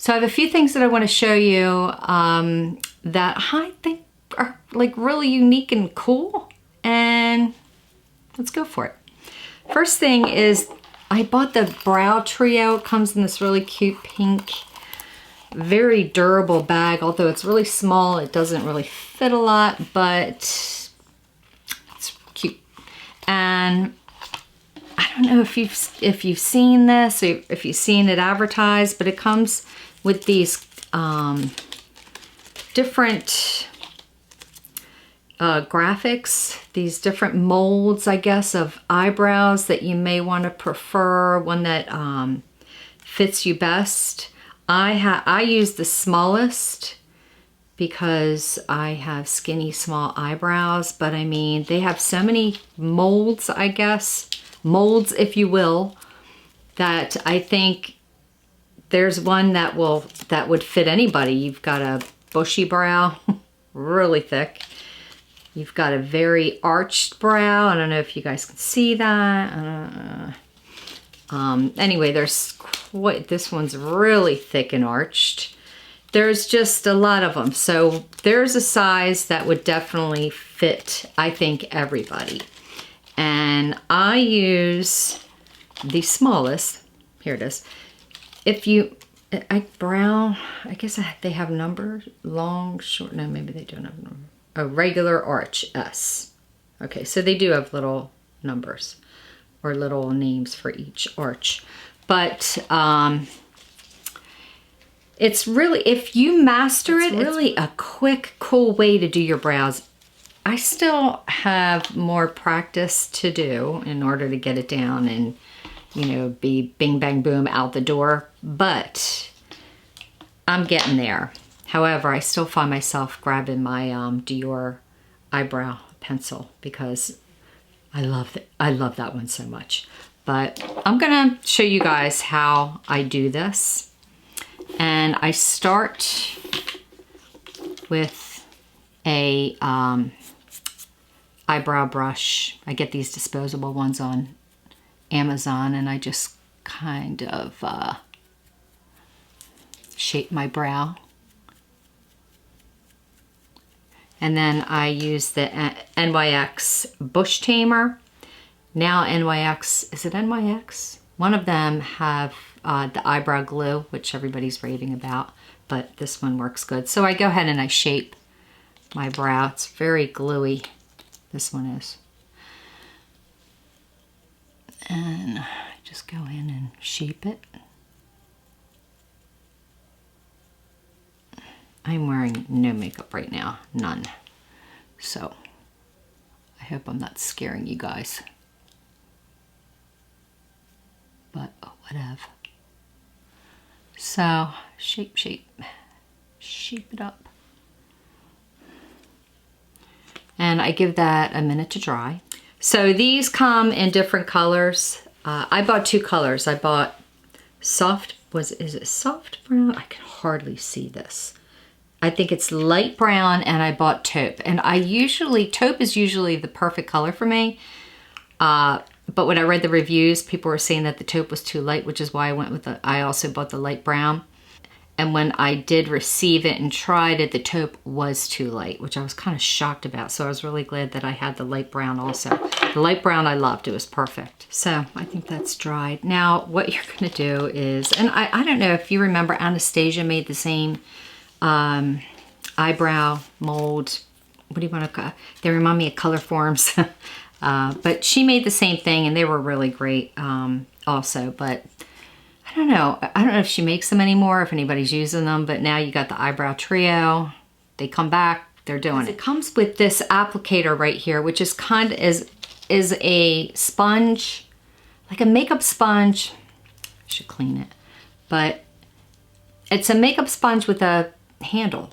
So I have a few things that I want to show you that I think are like really unique and cool, and let's go for it. First thing is I bought the Brow Trio. It comes in this really cute pink, very durable bag. Although it's really small, it doesn't really fit a lot, but it's cute. And I don't know if you've seen this, or if you've seen it advertised, but it comes with these different graphics, these different molds, I guess, of eyebrows that you may want to prefer, one that fits you best. I use the smallest because I have skinny, small eyebrows, but I mean, they have so many molds, I guess, molds, if you will, that I think there's one that would fit anybody. You've got a bushy brow, really thick. You've got a very arched brow. I don't know if you guys can see that. Anyway, this one's really thick and arched. There's just a lot of them. So there's a size that would definitely fit, I think, everybody. And I use the smallest. Here it is. I guess they have numbers, long, short, no, maybe they don't have numbers. A regular arch, S. Okay, so they do have little numbers or little names for each arch. But it's really, if you master it, it's really a quick, cool way to do your brows. I still have more practice to do in order to get it down and, you know, be bing, bang, boom, out the door. But I'm getting there. However, I still find myself grabbing my Dior eyebrow pencil because I love that one so much. But I'm gonna show you guys how I do this. And I start with a eyebrow brush. I get these disposable ones on Amazon, and I just kind of shape my brow. And then I use the NYX Bush Tamer. Now NYX, is it NYX? One of them have the eyebrow glue, which everybody's raving about, but this one works good. So I go ahead and I shape my brow. It's very gluey, this one is. And I just go in and shape it. I'm wearing no makeup right now, none. So I hope I'm not scaring you guys. But oh, whatever. So shape it up. And I give that a minute to dry. So these come in different colors. I bought two colors. I bought soft, is it soft brown? I can hardly see this. I think it's light brown, and I bought taupe. And taupe is usually the perfect color for me. But when I read the reviews, people were saying that the taupe was too light, which is why I also bought the light brown. And when I did receive it and tried it, the taupe was too light, which I was kind of shocked about. So I was really glad that I had the light brown also. The light brown I loved, it was perfect. So I think that's dried. Now what you're gonna do is, and I don't know if you remember, Anastasia made the same eyebrow mold. What do you want to call? They remind me of Color Forms. But she made the same thing, and they were really great also. But I don't know if she makes them anymore, if anybody's using them, but now you got the Eyebrow Trio. They come back, they're doing it. It comes with this applicator right here, which is kind of is a sponge, like a makeup sponge. I should clean it. But it's a makeup sponge with a handle.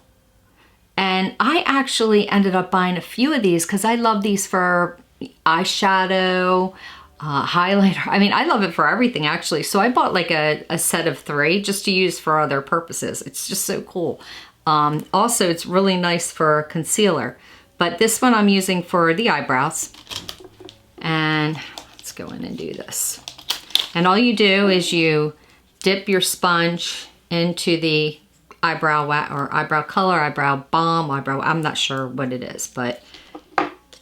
And I actually ended up buying a few of these because I love these for eyeshadow, highlighter. I mean, I love it for everything actually. So I bought like a set of 3 just to use for other purposes. It's just so cool. Also, it's really nice for concealer. But this one I'm using for the eyebrows. And let's go in and do this. And all you do is you dip your sponge into the eyebrow wax or eyebrow color, eyebrow balm, I'm not sure what it is, but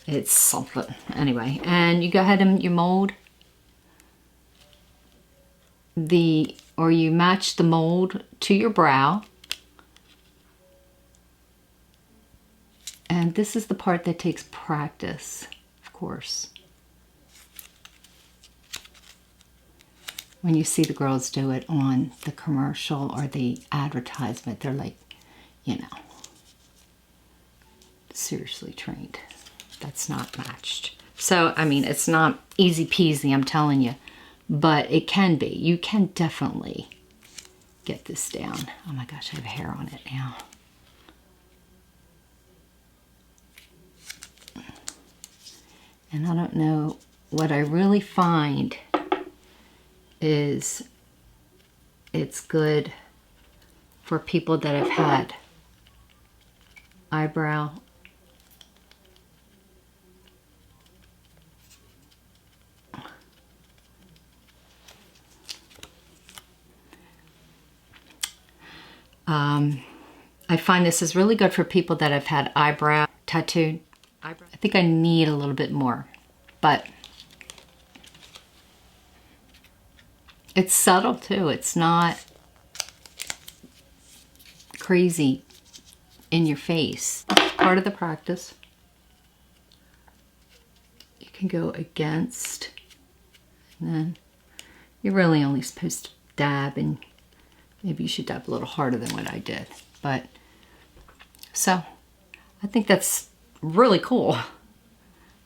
it's something. Anyway, and you go ahead and you mold or you match the mold to your brow. And this is the part that takes practice, of course. When you see the girls do it on the commercial or the advertisement, they're like, you know, seriously trained. That's not matched. So, I mean, it's not easy peasy, I'm telling you, but it can be. You can definitely get this down. Oh my gosh, I have hair on it now. And I don't know, what I really find is it's good for people that have had eyebrow I find this is really good for people that have had eyebrow tattooed. I think I need a little bit more, but it's subtle too. It's not crazy in your face. It's part of the practice. You can go against, and then you're really only supposed to dab, and maybe you should dab a little harder than what I did. But so I think that's really cool.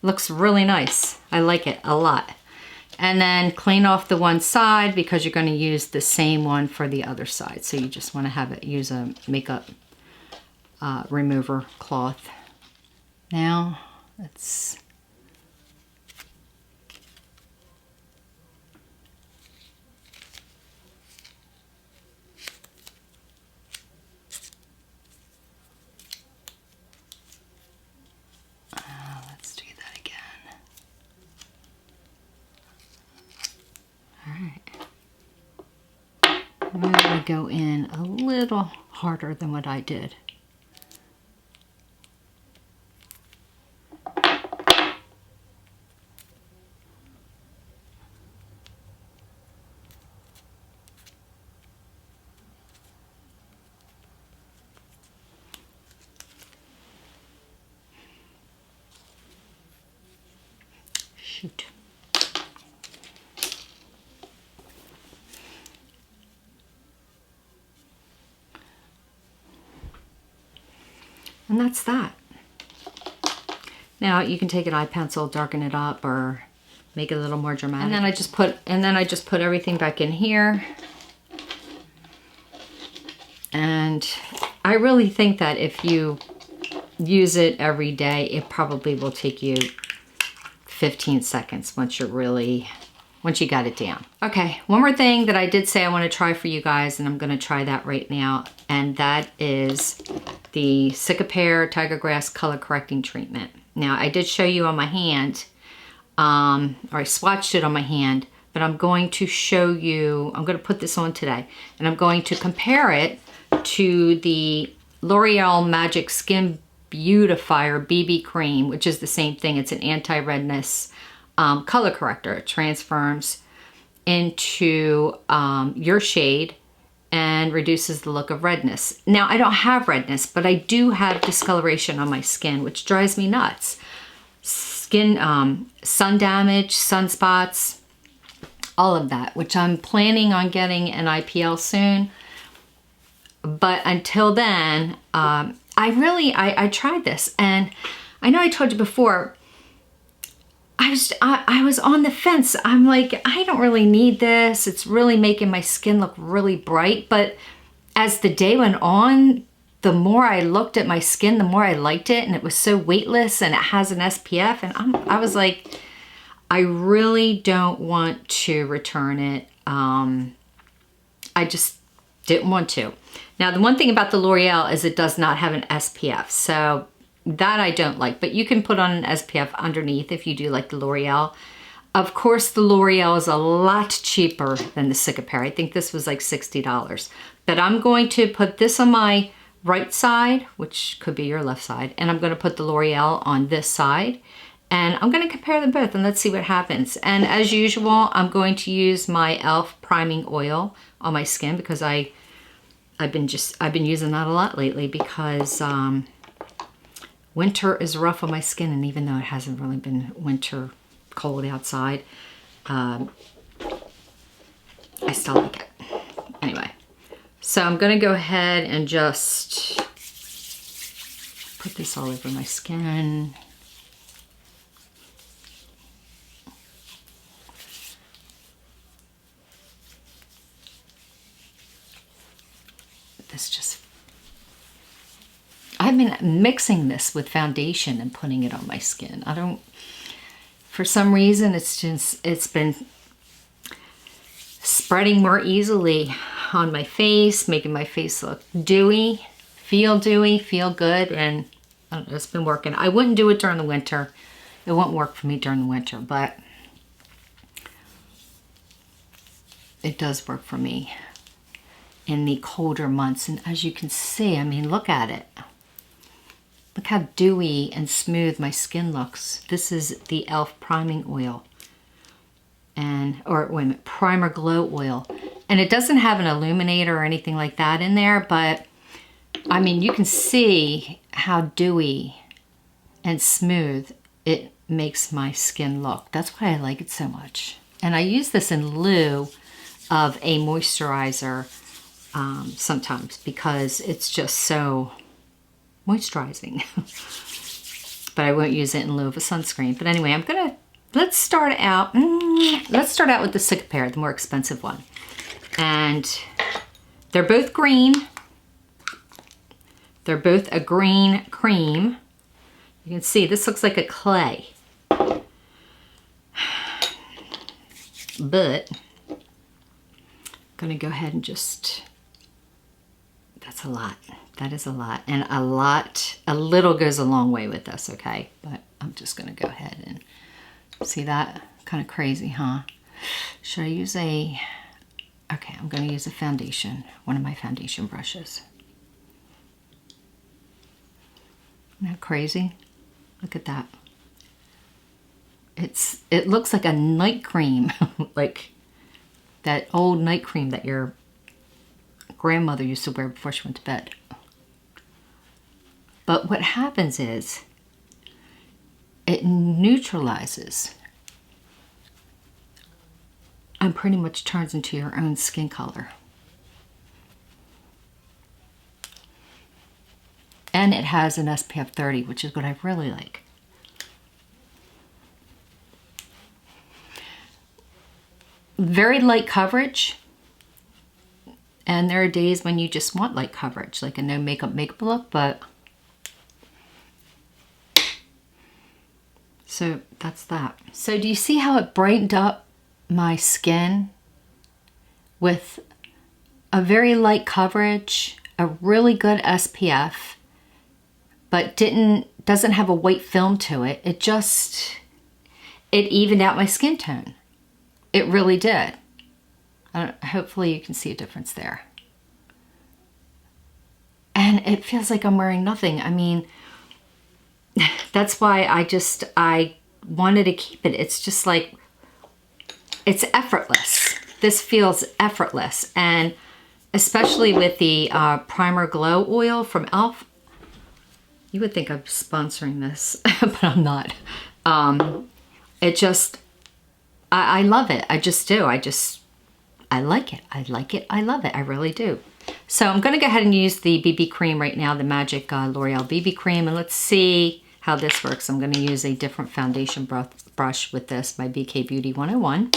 Looks really nice. I like it a lot. And then clean off the one side because you're going to use the same one for the other side. So you just want to have it, use a makeup remover cloth. Now let's do that again. All right. I'm going to go in a little harder than what I did. Shoot. And that's that. Now you can take an eye pencil, darken it up, or make it a little more dramatic. And then I just put everything back in here. And I really think that if you use it every day, it probably will take you 15 seconds once you got it down. Okay, one more thing that I did say I want to try for you guys, and I'm going to try that right now, and that is the Cicapair Tiger Grass Color Correcting Treatment. Now, I did show you on my hand, or I swatched it on my hand, but I'm going to show you, I'm going to put this on today, and I'm going to compare it to the L'Oreal Magic Skin Beautifier BB Cream, which is the same thing. It's an anti-redness color corrector. It transforms into your shade and reduces the look of redness. Now, I don't have redness, but I do have discoloration on my skin, which drives me nuts. Skin, sun damage, sunspots, all of that, which I'm planning on getting an IPL soon. But until then, I tried this, and I know I told you before, I was on the fence. I'm like, I don't really need this. It's really making my skin look really bright. But as the day went on, the more I looked at my skin, the more I liked it, and it was so weightless, and it has an SPF, and I was like, I really don't want to return it. I just didn't want to. Now, the one thing about the L'Oreal is it does not have an SPF, so that I don't like, but you can put on an SPF underneath if you do like the L'Oreal. Of course, the L'Oreal is a lot cheaper than the Cicapair. I think this was like $60, But I'm going to put this on my right side, which could be your left side, and I'm going to put the L'Oreal on this side. And I'm going to compare them both and let's see what happens. And as usual, I'm going to use my e.l.f. priming oil on my skin because I've been using that a lot lately because winter is rough on my skin, and even though it hasn't really been winter cold outside, I still like it. Anyway, so I'm going to go ahead and just put this all over my skin. I've been mixing this with foundation and putting it on my skin. For some reason, it's been spreading more easily on my face, making my face look dewy, feel good, and I don't know, it's been working. I wouldn't do it during the winter. It won't work for me during the winter, but it does work for me in the colder months. And as you can see, I mean, look at it. Look how dewy and smooth my skin looks. This is the e.l.f. priming oil. Or wait a minute, Primer Glow Oil. And it doesn't have an illuminator or anything like that in there, but I mean, you can see how dewy and smooth it makes my skin look. That's why I like it so much. And I use this in lieu of a moisturizer sometimes because it's just so moisturizing. But I won't use it in lieu of a sunscreen. But anyway, let's start out with the Cicapair, the more expensive one. And they're both green. They're both a green cream. You can see this looks like a clay. But I'm gonna go ahead and just, that's a lot. That is a lot. And a little goes a long way with this, okay? But I'm just gonna go ahead and see that? Kind of crazy, huh? Should I use okay, I'm gonna use a foundation, one of my foundation brushes. Isn't that crazy? Look at that. It looks like a night cream, like that old night cream that your grandmother used to wear before she went to bed. But what happens is it neutralizes and pretty much turns into your own skin color. And it has an SPF 30, which is what I really like. Very light coverage. And there are days when you just want light coverage, like a no makeup look, but so that's that. So do you see how it brightened up my skin with a very light coverage, a really good SPF, but doesn't have a white film to it. It evened out my skin tone. It really did. Hopefully you can see a difference there. And it feels like I'm wearing nothing. I mean, that's why I wanted to keep it. It's just like, it's effortless. This feels effortless. And especially with the Primer Glow Oil from e.l.f. You would think I'm sponsoring this, but I'm not. It just, I love it. I just do. I like it. I like it. I love it. I really do. So I'm going to go ahead and use the BB cream right now, the Magic L'Oreal BB cream. And let's see how this works. I'm going to use a different foundation brush with this, my BK Beauty 101.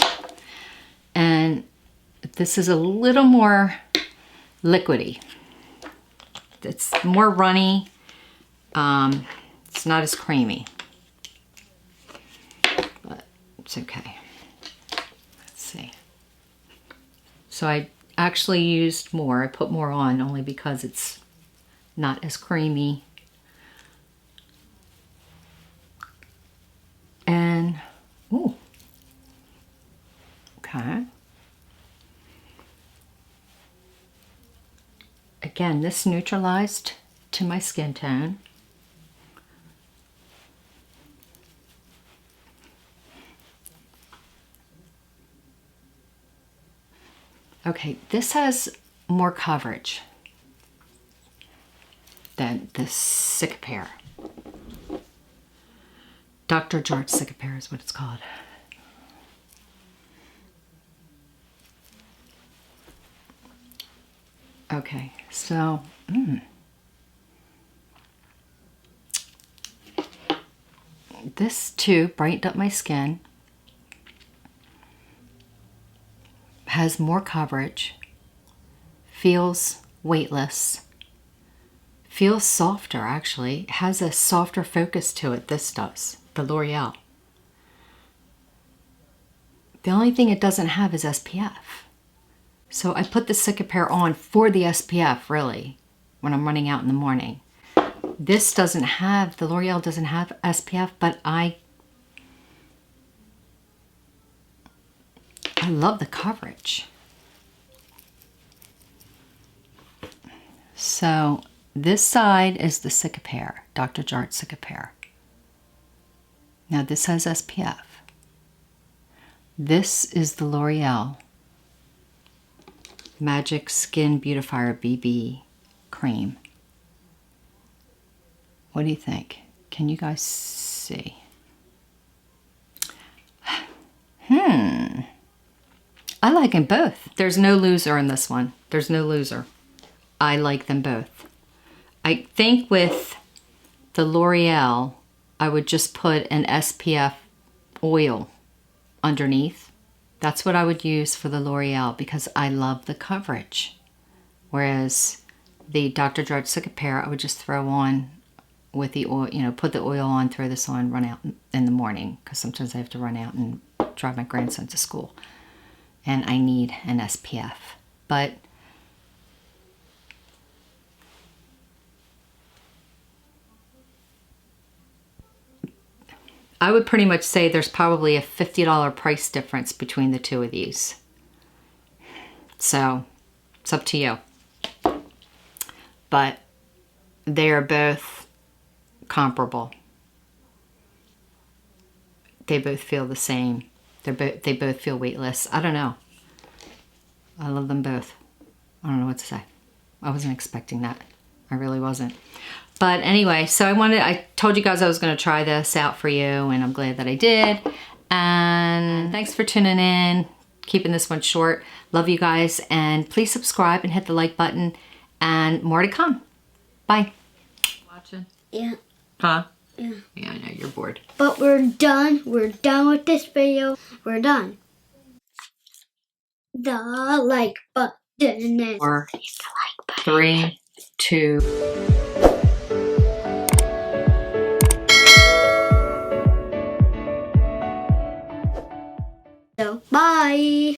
And this is a little more liquidy. It's more runny. It's not as creamy, but it's okay. Let's see. So I actually used more. I put more on only because it's not as creamy. And, ooh, okay. Again, this neutralized to my skin tone. Okay, this has more coverage than the Cicapair. Dr. Jart Cicapair is what it's called. Okay, so this too brightened up my skin. Has more coverage, feels weightless, feels softer actually, has a softer focus to it, this does, the L'Oreal. The only thing it doesn't have is SPF. So I put the Cicapair on for the SPF really, when I'm running out in the morning. This doesn't have, the L'Oreal doesn't have SPF, but I love the coverage. So this side is the Cicapair, Dr. Jart Cicapair. Now this has SPF. This is the L'Oreal Magic Skin Beautifier BB Cream. What do you think? Can you guys see? I like them both. There's no loser in this one. There's no loser. I like them both. I think with the L'Oreal, I would just put an SPF oil underneath. That's what I would use for the L'Oreal because I love the coverage. Whereas the Dr. Jart Cicapair, I would just throw on with the oil, you know, put the oil on, throw this on, run out in the morning because sometimes I have to run out and drive my grandson to school. And I need an SPF. But I would pretty much say there's probably a $50 price difference between the two of these. So it's up to you. But they are both comparable. They both feel the same. They both feel weightless. I don't know. I love them both. I don't know what to say. I wasn't expecting that. I really wasn't. But anyway, so I told you guys I was going to try this out for you, and I'm glad that I did. And thanks for tuning in, keeping this one short. Love you guys, and please subscribe and hit the like button, and more to come. Bye. Watching? Yeah. Huh? Yeah. Yeah, I know, you're bored. But we're done. We're done with this video. We're done. The like button is... Or the like button. 3, 2... So, bye.